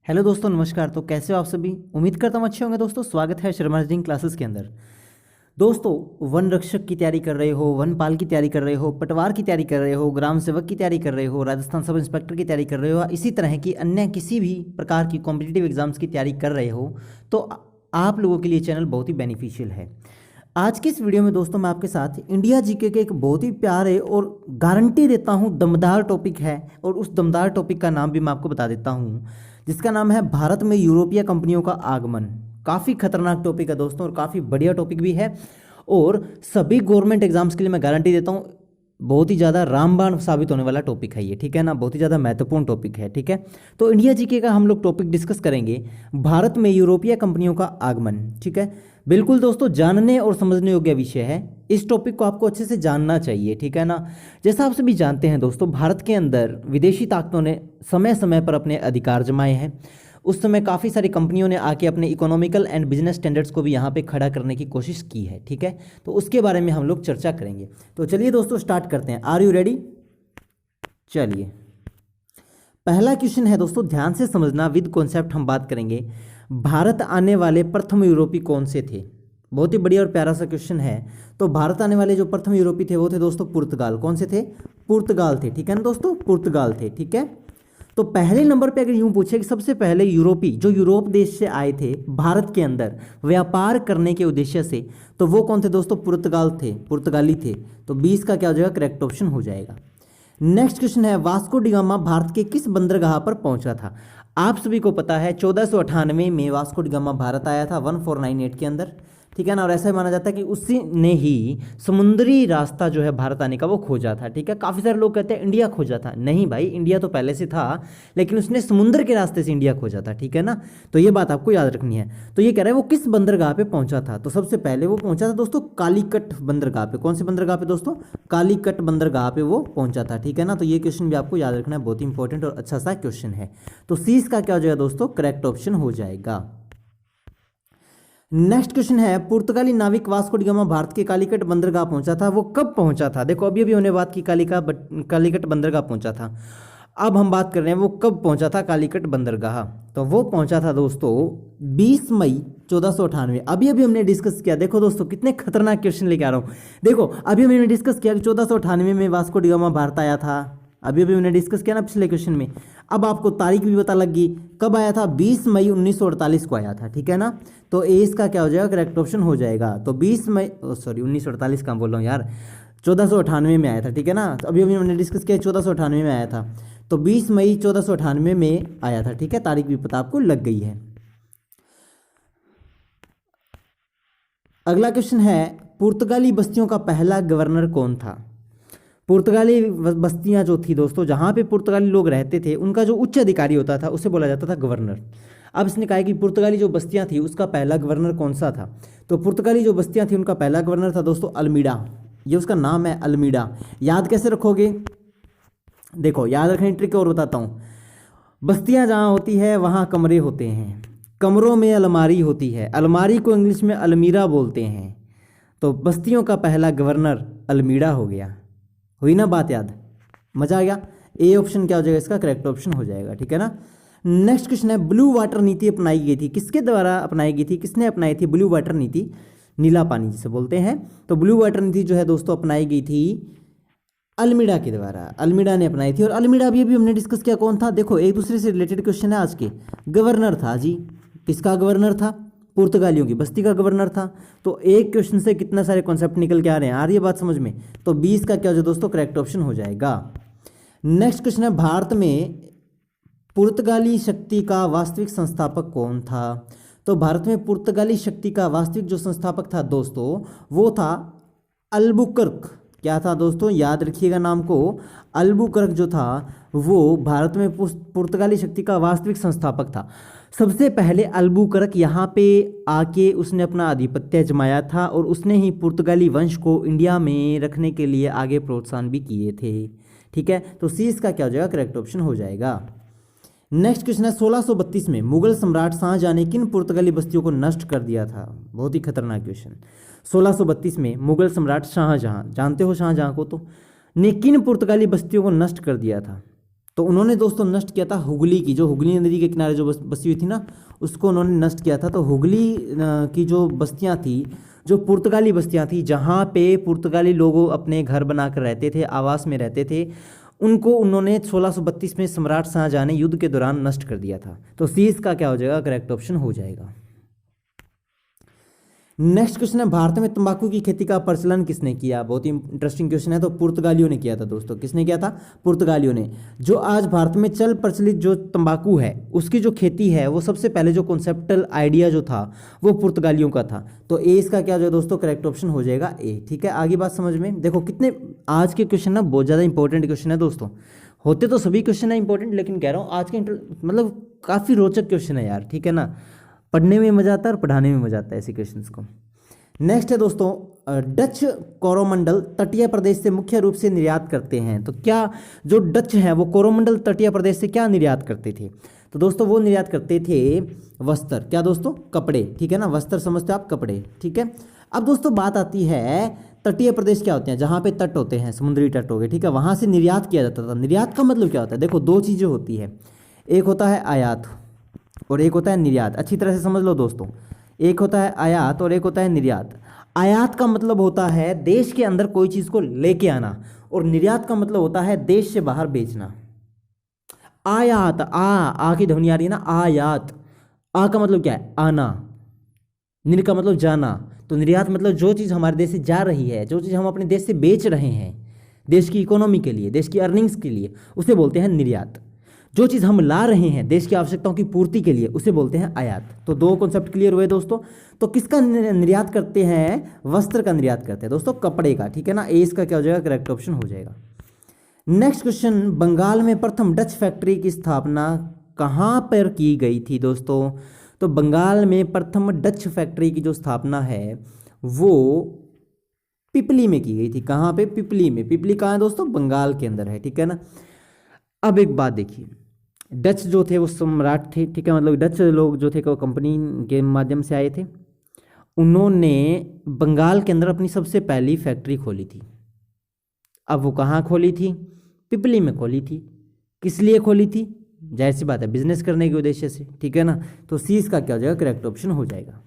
Hello दोस्तों, नमस्कार। तो कैसे हो आप सभी? उम्मीद करता हूँ अच्छे होंगे। दोस्तों स्वागत है शर्मा रीडिंग क्लासेस के अंदर। दोस्तों, वन रक्षक की तैयारी कर रहे हो, वनपाल की तैयारी कर रहे हो, पटवार की तैयारी कर रहे हो, ग्राम सेवक की तैयारी कर रहे हो, राजस्थान सब इंस्पेक्टर की तैयारी कर रहे हो, इसी तरह की अन्य किसी भी प्रकार की कॉम्पिटिटिव एग्जाम्स की तैयारी कर रहे हो तो आप लोगों के लिए चैनल बहुत ही बेनिफिशियल है। आज की इस वीडियो में दोस्तों मैं आपके साथ इंडिया जीके के एक बहुत ही प्यारे और गारंटी देता हूँ दमदार टॉपिक है, और उस दमदार टॉपिक का नाम भी मैं आपको बता देता हूँ, जिसका नाम है भारत में यूरोपीय कंपनियों का आगमन। काफ़ी खतरनाक टॉपिक है दोस्तों, और काफ़ी बढ़िया टॉपिक भी है, और सभी गवर्नमेंट एग्जाम्स के लिए मैं गारंटी देता हूँ बहुत ही ज़्यादा रामबाण साबित होने वाला टॉपिक है ये, ठीक है ना। बहुत ही ज़्यादा महत्वपूर्ण टॉपिक है, ठीक है। तो इंडिया जीके का हम लोग टॉपिक डिस्कस करेंगे, भारत में यूरोपीय कंपनियों का आगमन, ठीक है। बिल्कुल दोस्तों, जानने और समझने योग्य विषय है। इस टॉपिक को आपको अच्छे से जानना चाहिए, ठीक है ना। जैसा आप सभी जानते हैं दोस्तों, भारत के अंदर विदेशी ताकतों ने समय समय पर अपने अधिकार जमाए हैं। उस समय काफ़ी सारी कंपनियों ने आके अपने इकोनॉमिकल एंड बिजनेस स्टैंडर्ड्स को भी यहाँ पे खड़ा करने की कोशिश की है, ठीक है। तो उसके बारे में हम लोग चर्चा करेंगे। तो चलिए दोस्तों स्टार्ट करते हैं। Are you ready? चलिए, पहला क्वेश्चन है दोस्तों, ध्यान से समझना, विद कॉन्सेप्ट हम बात करेंगे। भारत आने वाले प्रथम यूरोपी कौन से थे? बहुत ही बढ़िया और प्यारा सा क्वेश्चन है। तो भारत आने वाले जो प्रथम यूरोपी थे वो थे दोस्तों पुर्तगाल। कौन से थे? पुर्तगाल थे, ठीक है ना दोस्तों, पुर्तगाल थे, ठीक है। तो पहले नंबर पे अगर यूं पूछे कि सबसे पहले यूरोपी जो यूरोप देश से आए थे भारत के अंदर व्यापार करने के उद्देश्य से, तो वो कौन थे दोस्तों? पुर्तगाल थे, पुर्तगाली थे। तो 20 का क्या हो जाएगा? करेक्ट ऑप्शन हो जाएगा। नेक्स्ट क्वेश्चन है, वास्को डी गामा भारत के किस बंदरगाह पर पहुंचा था? आप सभी को पता है 1498 में वास्को डी गामा भारत आया था 1498 के अंदर, ठीक है ना। और ऐसा ही माना जाता है कि उसी ने ही समुद्री रास्ता जो है भारत आने का वो खोजा था, ठीक है। काफ़ी सारे लोग कहते हैं इंडिया खोजा था। नहीं भाई, इंडिया तो पहले से था, लेकिन उसने समुद्र के रास्ते से इंडिया खोजा था, ठीक है ना। तो ये बात आपको याद रखनी है। तो ये कह रहा है वो किस बंदरगाह पे पहुंचा था? तो सबसे पहले वो पहुंचा था दोस्तों कालीकट बंदरगाह पे। कौन से बंदरगाह पे दोस्तों? कालीकट बंदरगाह पे वो पहुंचा था, ठीक है ना। तो ये क्वेश्चन भी आपको याद रखना है, बहुत ही इंपॉर्टेंट और अच्छा सा क्वेश्चन है। तो सी का क्या हो जाएगा दोस्तों? करेक्ट ऑप्शन हो जाएगा। नेक्स्ट क्वेश्चन है, पुर्तगाली नाविक वास्को डी गामा भारत के कालीकट बंदरगाह पहुंचा था, वो कब पहुंचा था? देखो अभी अभी होने बात की कालीकट बंदरगाह पहुंचा था। अब हम बात कर रहे हैं वो कब पहुंचा था कालीकट बंदरगाह। तो वो पहुंचा था दोस्तों 20 मई 1498। अभी अभी हमने डिस्कस किया। देखो दोस्तों कितने खतरनाक क्वेश्चन लेके आ रहा हूँ। देखो अभी हमने डिस्कस किया कि 1498 में वास्को डी गामा भारत आया था। अभी अभी हमने डिस्कस किया ना पिछले क्वेश्चन में। अब आपको तारीख भी पता लग गई कब आया था? 20 मई 1948 को आया था, ठीक है ना। तो ए इसका क्या हो जाएगा? करेक्ट ऑप्शन हो जाएगा। तो 20 मई 1948 का बोल रहा हूँ यार, 1498 में आया था, ठीक है ना। तो अभी अभी हमने डिस्कस किया 1498 में आया था। तो 20 मई 1498 में आया था, ठीक है। तारीख भी पता आपको लग गई है। अगला क्वेश्चन है, पुर्तगाली बस्तियों का पहला गवर्नर कौन था? पुर्तगाली बस्तियां जो थी दोस्तों, जहाँ पे पुर्तगाली लोग रहते थे, उनका जो उच्च अधिकारी होता था उसे बोला जाता था गवर्नर। अब इसने कहा कि पुर्तगाली जो बस्तियां थी उसका पहला गवर्नर कौन सा था? तो पुर्तगाली जो बस्तियां थी उनका पहला गवर्नर था दोस्तों अल्मीडा। ये उसका नाम है, अल्मीडा। याद कैसे रखोगे? देखो याद रखने की ट्रिक और बताता हूँ। बस्तियां जहाँ होती है वहाँ कमरे होते हैं, कमरों में अलमारी होती है, अलमारी को इंग्लिश में अलमीरा बोलते हैं। तो बस्तियों का पहला गवर्नर अल्मीडा हो गया। हुई ना बात याद? मजा आ गया। ए ऑप्शन क्या हो जाएगा इसका? करेक्ट ऑप्शन हो जाएगा, ठीक है ना। नेक्स्ट क्वेश्चन है, ब्लू वाटर नीति अपनाई गई थी, किसके द्वारा अपनाई गई थी? किसने अपनाई थी ब्लू वाटर नीति? नीला पानी जिसे बोलते हैं। तो ब्लू वाटर नीति जो है दोस्तों अपनाई गई थी अल्मीडा के द्वारा। अल्मीडा ने अपनाई थी। और अल्मीडा भी अभी हमने डिस्कस किया कौन था। देखो एक दूसरे से रिलेटेड क्वेश्चन है आज के। गवर्नर था जी। किसका गवर्नर था? पुर्तगालियों की बस्ती का गवर्नर था। तो एक क्वेश्चन से कितना सारे कॉन्सेप्ट निकल के आ रहे हैं, आ रही है बात समझ में? तो 20 का क्या हो जाए दोस्तों? करेक्ट ऑप्शन हो जाएगा। नेक्स्ट क्वेश्चन है, भारत में पुर्तगाली शक्ति का वास्तविक संस्थापक कौन था? तो भारत में पुर्तगाली शक्ति का वास्तविक जो संस्थापक था दोस्तों वो था अल्बुकर्क। क्या था दोस्तों? याद रखिएगा नाम को। अल्बुकर्क जो था वो भारत में पुर्तगाली शक्ति का वास्तविक संस्थापक था। सबसे पहले अल्बुकर्क यहाँ पे आके उसने अपना आधिपत्य जमाया था, और उसने ही पुर्तगाली वंश को इंडिया में रखने के लिए आगे प्रोत्साहन भी किए थे, ठीक है। तो सी इसका क्या हो जाएगा? करेक्ट ऑप्शन हो जाएगा। नेक्स्ट क्वेश्चन है, 1632 में मुगल सम्राट शाहजहां ने किन पुर्तगाली बस्तियों को नष्ट कर दिया था? बहुत ही खतरनाक क्वेश्चन। 1632 में मुगल सम्राट शाहजहां, जानते हो शाहजहां को, तो ने किन पुर्तगाली बस्तियों को नष्ट कर दिया था? तो उन्होंने दोस्तों नष्ट किया था हुगली की, जो हुगली नदी के किनारे जो बसी हुई थी ना, उसको उन्होंने नष्ट किया था। तो हुगली की जो बस्तियां थी, जो पुर्तगाली बस्तियां थी, जहाँ पे पुर्तगाली लोग अपने घर बनाकर रहते थे, आवास में रहते थे, उनको उन्होंने 1632 में सम्राट शाहजहां ने युद्ध के दौरान नष्ट कर दिया था। तो सी इसका क्या हो जाएगा, करेक्ट ऑप्शन हो जाएगा। नेक्स्ट क्वेश्चन है, भारत में तंबाकू की खेती का प्रचलन किसने किया? बहुत ही इंटरेस्टिंग क्वेश्चन है। तो पुर्तगालियों ने किया था दोस्तों। किसने किया था? पुर्तगालियों ने। जो आज भारत में चल प्रचलित जो तंबाकू है, उसकी जो खेती है, वो सबसे पहले जो कॉन्सेप्टल आइडिया जो था वो पुर्तगालियों का था। तो ए इसका क्या जो दोस्तों करेक्ट ऑप्शन हो जाएगा ए। ठीक है, आगे बात समझ में। देखो कितने आज के क्वेश्चन ना बहुत ज़्यादा इंपॉर्टेंट क्वेश्चन है दोस्तों। होते तो सभी क्वेश्चन है इंपॉर्टेंट, लेकिन कह रहा हूँ आज के मतलब काफ़ी रोचक क्वेश्चन है यार। ठीक है ना, पढ़ने में मजा आता है और पढ़ाने में मजा आता है ऐसे क्वेश्चंस को। नेक्स्ट है दोस्तों, डच कोरोमंडल तटीय प्रदेश से मुख्य रूप से निर्यात करते हैं। तो क्या जो डच है वो कोरोमंडल तटीय प्रदेश से क्या निर्यात करते थे? तो दोस्तों वो निर्यात करते थे वस्त्र। क्या दोस्तों? कपड़े। ठीक है ना, वस्त्र समझते हो आप, कपड़े। ठीक है, अब दोस्तों बात आती है तटीय प्रदेश क्या होते हैं? जहाँ पे तट होते हैं, समुद्री तट हो गए। ठीक है, वहाँ से निर्यात किया जाता था। निर्यात का मतलब क्या होता है? देखो दो चीज़ें होती है, एक होता है आयात और एक होता है निर्यात। अच्छी तरह से समझ लो दोस्तों, एक होता है आयात और एक होता है निर्यात। आयात का मतलब होता है देश के अंदर कोई चीज़ को लेके आना, और निर्यात का मतलब होता है देश से बाहर बेचना। आयात, आ की ध्वनि आ रही है ना, आयात। आ का मतलब क्या है? आना। निर का मतलब जाना। तो निर्यात मतलब जो चीज़ हमारे देश से जा रही है, जो चीज़ हम अपने देश से बेच रहे हैं, देश की इकोनॉमी के लिए, देश की अर्निंग्स के लिए, उसे बोलते हैं निर्यात। जो चीज़ हम ला रहे हैं देश की आवश्यकताओं की पूर्ति के लिए, उसे बोलते हैं आयात। तो दो कॉन्सेप्ट क्लियर हुए दोस्तों। तो किसका निर्यात करते हैं? वस्त्र का निर्यात करते हैं दोस्तों, कपड़े का। ठीक है ना, ए इसका क्या हो जाएगा? करेक्ट ऑप्शन हो जाएगा। नेक्स्ट क्वेश्चन, बंगाल में प्रथम डच फैक्ट्री की स्थापना कहाँ पर की गई थी दोस्तों? तो बंगाल में प्रथम डच फैक्ट्री की जो स्थापना है वो पिपली में की गई थी। कहाँ पे? पिपली में। पिपली कहाँ है दोस्तों? बंगाल के अंदर है। ठीक है ना, अब एक बात देखिए, डच जो थे वो सम्राट थे। ठीक है, मतलब डच लोग जो थे वो कंपनी के माध्यम से आए थे। उन्होंने बंगाल के अंदर अपनी सबसे पहली फैक्ट्री खोली थी। अब वो कहाँ खोली थी? पिपली में खोली थी। किस लिए खोली थी? जाहिर सी बात है, बिजनेस करने के उद्देश्य से। ठीक है ना, तो सी इसका क्या हो जाएगा? करेक्ट ऑप्शन हो जाएगा।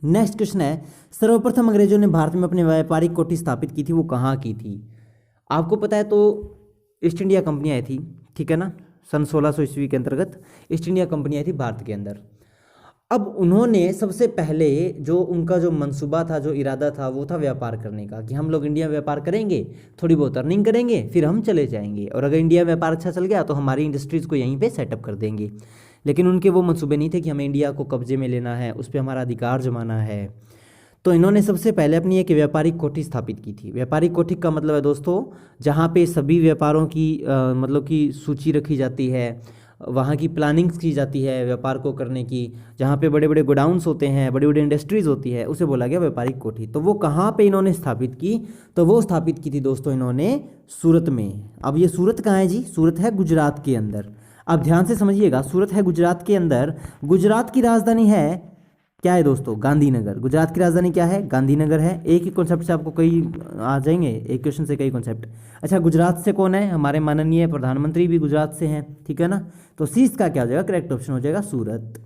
नेक्स्ट क्वेश्चन है, सर्वप्रथम अंग्रेजों ने भारत में अपनी व्यापारिक कोठी स्थापित की थी, वो कहाँ की थी? आपको पता है तो ईस्ट इंडिया कंपनी आई थी। ठीक है ना, सन 1600 ईस्वी के अंतर्गत ईस्ट इंडिया कंपनी आई थी भारत के अंदर। अब उन्होंने सबसे पहले जो उनका जो मंसूबा था, जो इरादा था, वो था व्यापार करने का, कि हम लोग इंडिया में व्यापार करेंगे, थोड़ी बहुत अर्निंग करेंगे, फिर हम चले जाएंगे, और अगर इंडिया में व्यापार अच्छा चल गया तो हमारी इंडस्ट्रीज़ को यहीं पे सेटअप कर देंगे। लेकिन उनके वो मंसूबे नहीं थे कि हमें इंडिया को कब्जे में लेना है, उस पर हमारा अधिकार जमाना है। तो इन्होंने सबसे पहले अपनी एक व्यापारिक कोठी स्थापित की थी। व्यापारिक कोठी का मतलब है दोस्तों जहाँ पे सभी व्यापारों की मतलब की सूची रखी जाती है, वहाँ की प्लानिंग्स की जाती है व्यापार को करने की, जहाँ पे बड़े बड़े गोडाउन्स होते हैं, बड़ी बड़ी इंडस्ट्रीज़ होती है, उसे बोला गया व्यापारिक कोठी। तो वो कहाँ पे इन्होंने स्थापित की? तो वो स्थापित की थी दोस्तों इन्होंने सूरत में। अब ये सूरत कहाँ है जी? सूरत है गुजरात के अंदर। अब ध्यान से समझिएगा, सूरत है गुजरात के अंदर। गुजरात की राजधानी है क्या है दोस्तों? गांधीनगर। गुजरात की राजधानी क्या है? गांधीनगर है। एक ही कॉन्सेप्ट से आपको कई आ जाएंगे, एक क्वेश्चन से कई कॉन्सेप्ट। अच्छा, गुजरात से कौन है? हमारे माननीय प्रधानमंत्री भी गुजरात से हैं। ठीक है ना, तो सी इसका क्या हो जाएगा? करेक्ट ऑप्शन हो जाएगा सूरत।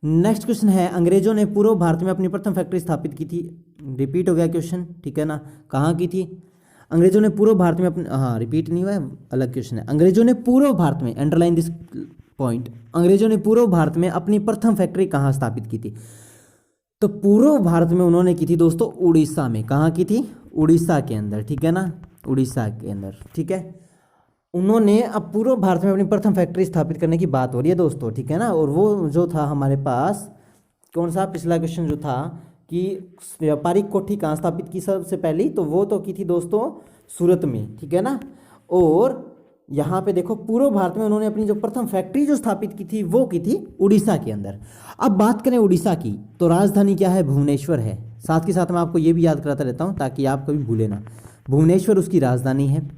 नेक्स्ट क्वेश्चन है, अंग्रेजों ने पूर्व भारत में अपनी प्रथम फैक्ट्री स्थापित की थी। रिपीट हो गया क्वेश्चन। ठीक है ना, कहाँ की थी? अंग्रेजों ने पूर्व भारत में अपनी, हाँ रिपीट नहीं हुआ है, अलग क्वेश्चन है। अंग्रेजों ने पूर्व भारत में, अंडरलाइन दिस पॉइंट, अंग्रेजों ने पूर्व भारत में अपनी प्रथम फैक्ट्री कहाँ स्थापित की थी? तो पूर्व भारत में उन्होंने की थी दोस्तों उड़ीसा में। कहाँ की थी? उड़ीसा के अंदर। ठीक है ना, उड़ीसा के अंदर। ठीक है, उन्होंने अब पूर्व भारत में अपनी प्रथम फैक्ट्री स्थापित करने की बात हो रही है दोस्तों। ठीक है ना, और वो जो था हमारे पास कौन सा पिछला क्वेश्चन जो था कि व्यापारिक कोठी कहाँ स्थापित की सबसे पहली, तो वो तो की थी दोस्तों सूरत में। ठीक है ना, और यहाँ पे देखो पूर्व भारत में उन्होंने अपनी जो प्रथम फैक्ट्री जो स्थापित की थी वो की थी उड़ीसा के अंदर। अब बात करें उड़ीसा की, तो राजधानी क्या है? भुवनेश्वर है। साथ के साथ मैं आपको ये भी याद कराता रहता हूँ ताकि आप कभी भूले ना, भुवनेश्वर उसकी राजधानी है।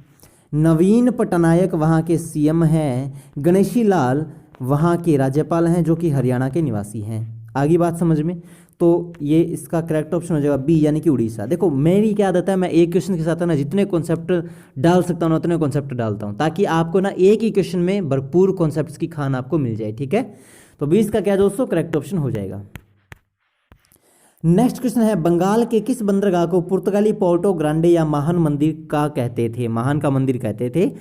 नवीन पटनायक वहाँ के सीएम हैं। गणेशी लाल वहाँ के राज्यपाल हैं जो कि हरियाणा के निवासी हैं। आगे बात समझ में, तो ये इसका करेक्ट ऑप्शन हो जाएगा बी, यानी कि उड़ीसा। देखो मेरी क्या आदत है, मैं एक क्वेश्चन के साथ है ना जितने कॉन्सेप्ट डाल सकता हूँ ना उतने कॉन्सेप्ट डालता हूँ, ताकि आपको ना एक ही क्वेश्चन में भरपूर कॉन्सेप्ट्स की खान आपको मिल जाए, ठीक है। तो बी इसका क्या दोस्तों करेक्ट ऑप्शन हो जाएगा। नेक्स्ट क्वेश्चन है, बंगाल के किस बंदरगाह को पुर्तगाली पोर्टो ग्रांडे या महान मंदिर का कहते थे, महान का मंदिर कहते थे।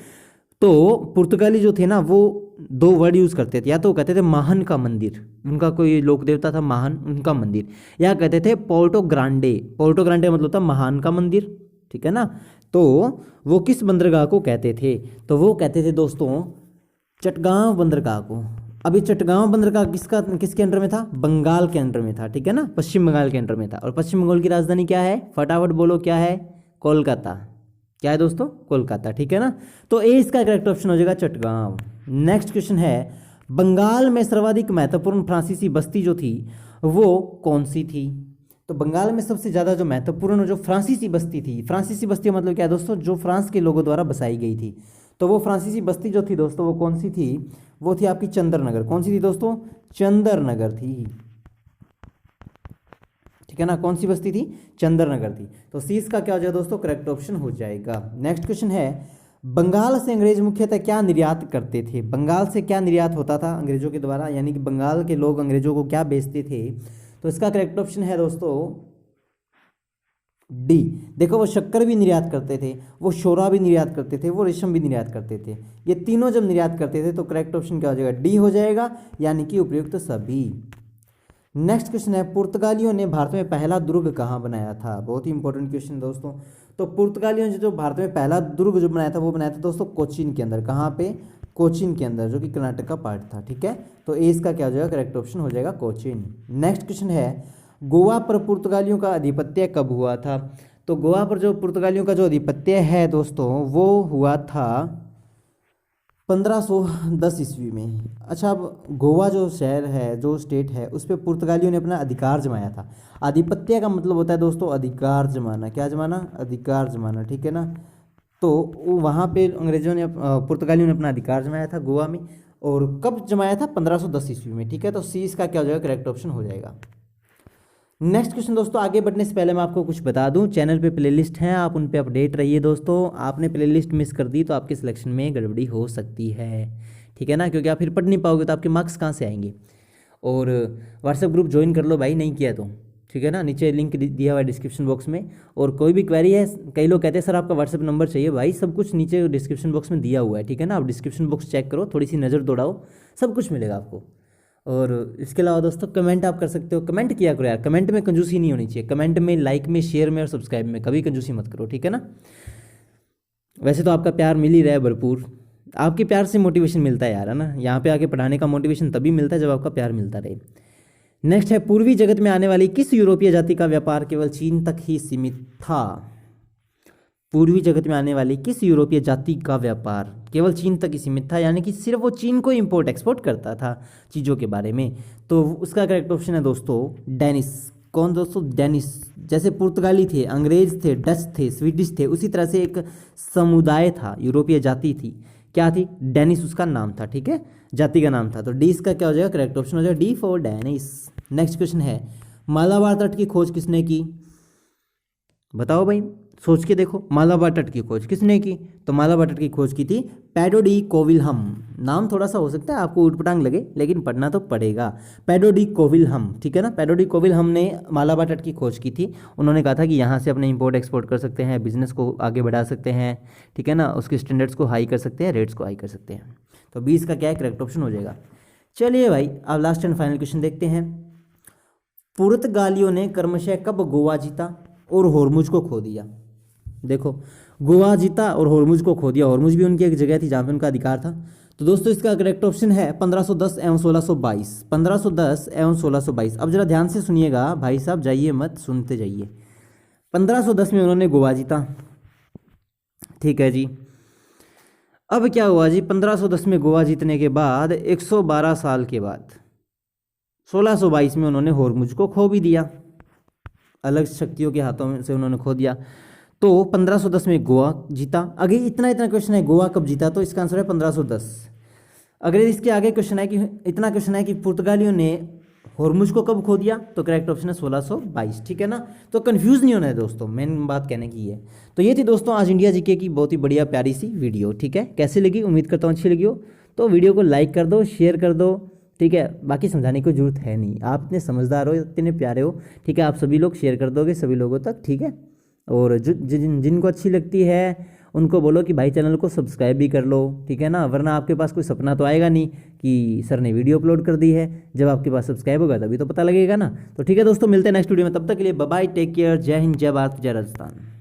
तो पुर्तगाली जो थे ना वो दो वर्ड यूज करते थे, या तो कहते थे महान का मंदिर, उनका कोई लोक देवता था महान, उनका मंदिर, या कहते थे पोर्टो ग्रांडे। पोर्टो ग्रांडे मतलब था महान का मंदिर, ठीक है ना। तो वो किस बंदरगाह को कहते थे, तो वो कहते थे दोस्तों चटगांव बंदरगाह को। अभी चटगांव बंदरगाह किसके अंडर में था, बंगाल के अंडर में था, ठीक है ना, पश्चिम बंगाल के अंडर में था। और पश्चिम बंगाल की राजधानी क्या है, फटाफट बोलो क्या है, कोलकाता। क्या है दोस्तों, कोलकाता, ठीक है ना। तो ए इसका करेक्ट ऑप्शन हो जाएगा चटगांव। नेक्स्ट क्वेश्चन है, बंगाल में सर्वाधिक महत्वपूर्ण फ्रांसीसी बस्ती जो थी वो कौन सी थी। तो बंगाल में सबसे ज़्यादा जो महत्वपूर्ण जो फ्रांसीसी बस्ती थी, फ्रांसीसी बस्ती मतलब क्या है दोस्तों, जो फ्रांस के लोगों द्वारा बसाई गई थी। तो वो फ्रांसीसी बस्ती जो थी दोस्तों वो कौन सी थी, वो थी आपकी चंद्रनगर। कौन सी थी दोस्तों, चंद्रनगर थी, ठीक है ना। कौन सी बस्ती थी, चंद्रनगर थी। तो सी इसका क्या हो जाएगा दोस्तों करेक्ट ऑप्शन हो जाएगा। नेक्स्ट क्वेश्चन है, बंगाल से अंग्रेज मुख्यतः क्या निर्यात करते थे। बंगाल से क्या निर्यात होता था अंग्रेजों के द्वारा, यानी कि बंगाल के लोग अंग्रेजों को क्या बेचते थे। तो इसका करेक्ट ऑप्शन है दोस्तों डी। देखो वो शक्कर भी निर्यात करते थे, वो शोरा भी निर्यात करते थे, वो रेशम भी निर्यात करते थे। ये तीनों जब निर्यात करते थे तो करेक्ट ऑप्शन क्या हो जाएगा, डी हो जाएगा, यानी कि उपयुक्त सभी। नेक्स्ट क्वेश्चन है, पुर्तगालियों ने भारत में पहला दुर्ग कहाँ बनाया था। बहुत ही इंपॉर्टेंट क्वेश्चन दोस्तों। तो पुर्तगालियों ने जो भारत में पहला दुर्ग जो बनाया था वो बनाया था दोस्तों कोचीन के अंदर। कहाँ पे, कोचीन के अंदर, जो कि कर्नाटक का पार्ट था, ठीक है। तो ए इसका क्या हो जाएगा करेक्ट ऑप्शन हो जाएगा कोचीन। नेक्स्ट क्वेश्चन है, गोवा पर पुर्तगालियों का आधिपत्य कब हुआ था। तो गोवा पर जो पुर्तगालियों का जो आधिपत्य है दोस्तों वो हुआ था 1510 ईस्वी में। अच्छा, अब गोवा जो शहर है, जो स्टेट है, उस पर पुर्तगालियों ने अपना अधिकार जमाया था। आधिपत्य का मतलब होता है दोस्तों अधिकार जमाना। क्या जमाना, अधिकार जमाना, ठीक है ना। तो वहाँ पे अंग्रेजों ने पुर्तगालियों ने अपना अधिकार जमाया था गोवा में। और कब जमाया था, 1510 ईस्वी में, ठीक है। तो सी इसका क्या हो जाएगा करेक्ट ऑप्शन हो जाएगा। नेक्स्ट क्वेश्चन दोस्तों, आगे बढ़ने से पहले मैं आपको कुछ बता दूं, चैनल पे प्लेलिस्ट हैं, आप उन पे अपडेट रहिए दोस्तों। आपने प्लेलिस्ट मिस कर दी तो आपके सिलेक्शन में गड़बड़ी हो सकती है, ठीक है ना, क्योंकि आप फिर पढ़ नहीं पाओगे तो आपके मार्क्स कहाँ से आएंगे। और व्हाट्सएप ग्रुप ज्वाइन कर लो भाई, नहीं किया तो, ठीक है ना, नीचे लिंक दिया हुआ है डिस्क्रिप्शन बॉक्स में। और कोई भी क्वेरी है, कई लोग कहते हैं सर आपका व्हाट्सएप नंबर चाहिए, भाई सब कुछ नीचे डिस्क्रिप्शन बॉक्स में दिया हुआ है, ठीक है ना। आप डिस्क्रिप्शन बॉक्स चेक करो, थोड़ी सी नज़र दौड़ाओ, सब कुछ मिलेगा आपको। और इसके अलावा दोस्तों कमेंट आप कर सकते हो, कमेंट किया करो यार, कमेंट में कंजूसी नहीं होनी चाहिए। कमेंट में, लाइक में, शेयर में और सब्सक्राइब में कभी कंजूसी मत करो, ठीक है ना। वैसे तो आपका प्यार मिल ही रहा है भरपूर, आपके प्यार से मोटिवेशन मिलता है यार, है ना। यहाँ पे आके पढ़ाने का मोटिवेशन तभी मिलता है जब आपका प्यार मिलता रहे। नेक्स्ट है, पूर्वी जगत में आने वाली किस यूरोपीय जाति का व्यापार केवल चीन तक ही सीमित था। पूर्वी जगत में आने वाली किस यूरोपीय जाति का व्यापार केवल चीन तक ही सीमित था, यानी कि सिर्फ वो चीन को इंपोर्ट एक्सपोर्ट करता था चीज़ों के बारे में। तो उसका करेक्ट ऑप्शन है दोस्तों डेनिस। कौन दोस्तों, डेनिस। जैसे पुर्तगाली थे, अंग्रेज थे, डच थे, स्वीडिश थे, उसी तरह से एक समुदाय था, यूरोपीय जाति थी, क्या थी, डेनिस उसका नाम था, ठीक है, जाति का नाम था। तो डी इसका क्या हो जाएगा करेक्ट ऑप्शन हो जाएगा D for Dennis. Next question है, मालाबार तट की खोज किसने की। बताओ भाई, सोच के देखो, मालाबार तट की खोज किसने की। तो मालाबार तट की खोज की थी पेड्रो डी कोविलहम। नाम थोड़ा सा हो सकता है आपको उटपटांग लगे, लेकिन पढ़ना तो पड़ेगा। पेड्रो डी कोविलहम, ठीक है ना। पेड्रो डी कोविलहम ने मालाबार तट की खोज की थी। उन्होंने कहा था कि यहाँ से अपने इंपोर्ट एक्सपोर्ट कर सकते हैं, बिजनेस को आगे बढ़ा सकते हैं, ठीक है ना, उसके स्टैंडर्ड्स को हाई कर सकते हैं, रेट्स को हाई कर सकते हैं। तो 20 का क्या है करेक्ट ऑप्शन हो जाएगा। चलिए भाई, अब लास्ट एंड फाइनल क्वेश्चन देखते हैं। पुर्तगालियों ने क्रमशः कब गोवा जीता और होर्मुज को खो दिया। देखो, गोवा जीता और होर्मुज को खो दिया। होर्मुज भी उनकी एक जगह थी जहाँ पे उनका अधिकार था। तो दोस्तों इसका करेक्ट ऑप्शन है 1510 एवं 1622। 1510 एवं 1622। अब जरा ध्यान से सुनिएगा भाई साहब, जाइए मत, सुनते जाइए। 1510 में उन्होंने गोवा जीता, ठीक है जी। अब क्या हुआ जी, 1510 में गोवा जीतने के बाद 112 साल के बाद 1622 में उन्होंने होर्मुज को खो भी दिया, अलग शक्तियों के हाथों से उन्होंने खो दिया। तो 1510 में गोवा जीता। आगे इतना क्वेश्चन है, गोवा कब जीता, तो इसका आंसर है 1510। अगर इसके आगे क्वेश्चन है कि इतना क्वेश्चन है कि पुर्तगालियों ने हॉर्मुज को कब खो दिया? तो करेक्ट ऑप्शन है 1622, ठीक है ना। तो कंफ्यूज नहीं होना है दोस्तों, मेन बात कहने की है। तो ये थी दोस्तों आज इंडिया जीके की बहुत ही बढ़िया प्यारी सी वीडियो, ठीक है। कैसी लगी? उम्मीद करता हूँ अच्छी लगी हो। तो वीडियो को लाइक कर दो, शेयर कर दो, ठीक है। बाकी समझाने की जरूरत है नहीं, आप इतने समझदार हो, इतने प्यारे हो, ठीक है। आप सभी लोग शेयर कर दोगे सभी लोगों तक, ठीक है। और जिनको अच्छी लगती है उनको बोलो कि भाई चैनल को सब्सक्राइब भी कर लो, ठीक है ना। वरना आपके पास कोई सपना तो आएगा नहीं कि सर ने वीडियो अपलोड कर दी है। जब आपके पास सब्सक्राइब होगा तभी तो पता लगेगा ना। तो ठीक है दोस्तों, मिलते हैं नेक्स्ट वीडियो में, तब तक के लिए बाय बाय, टेक केयर, जय हिंद, जय भारत, जय राजस्थान।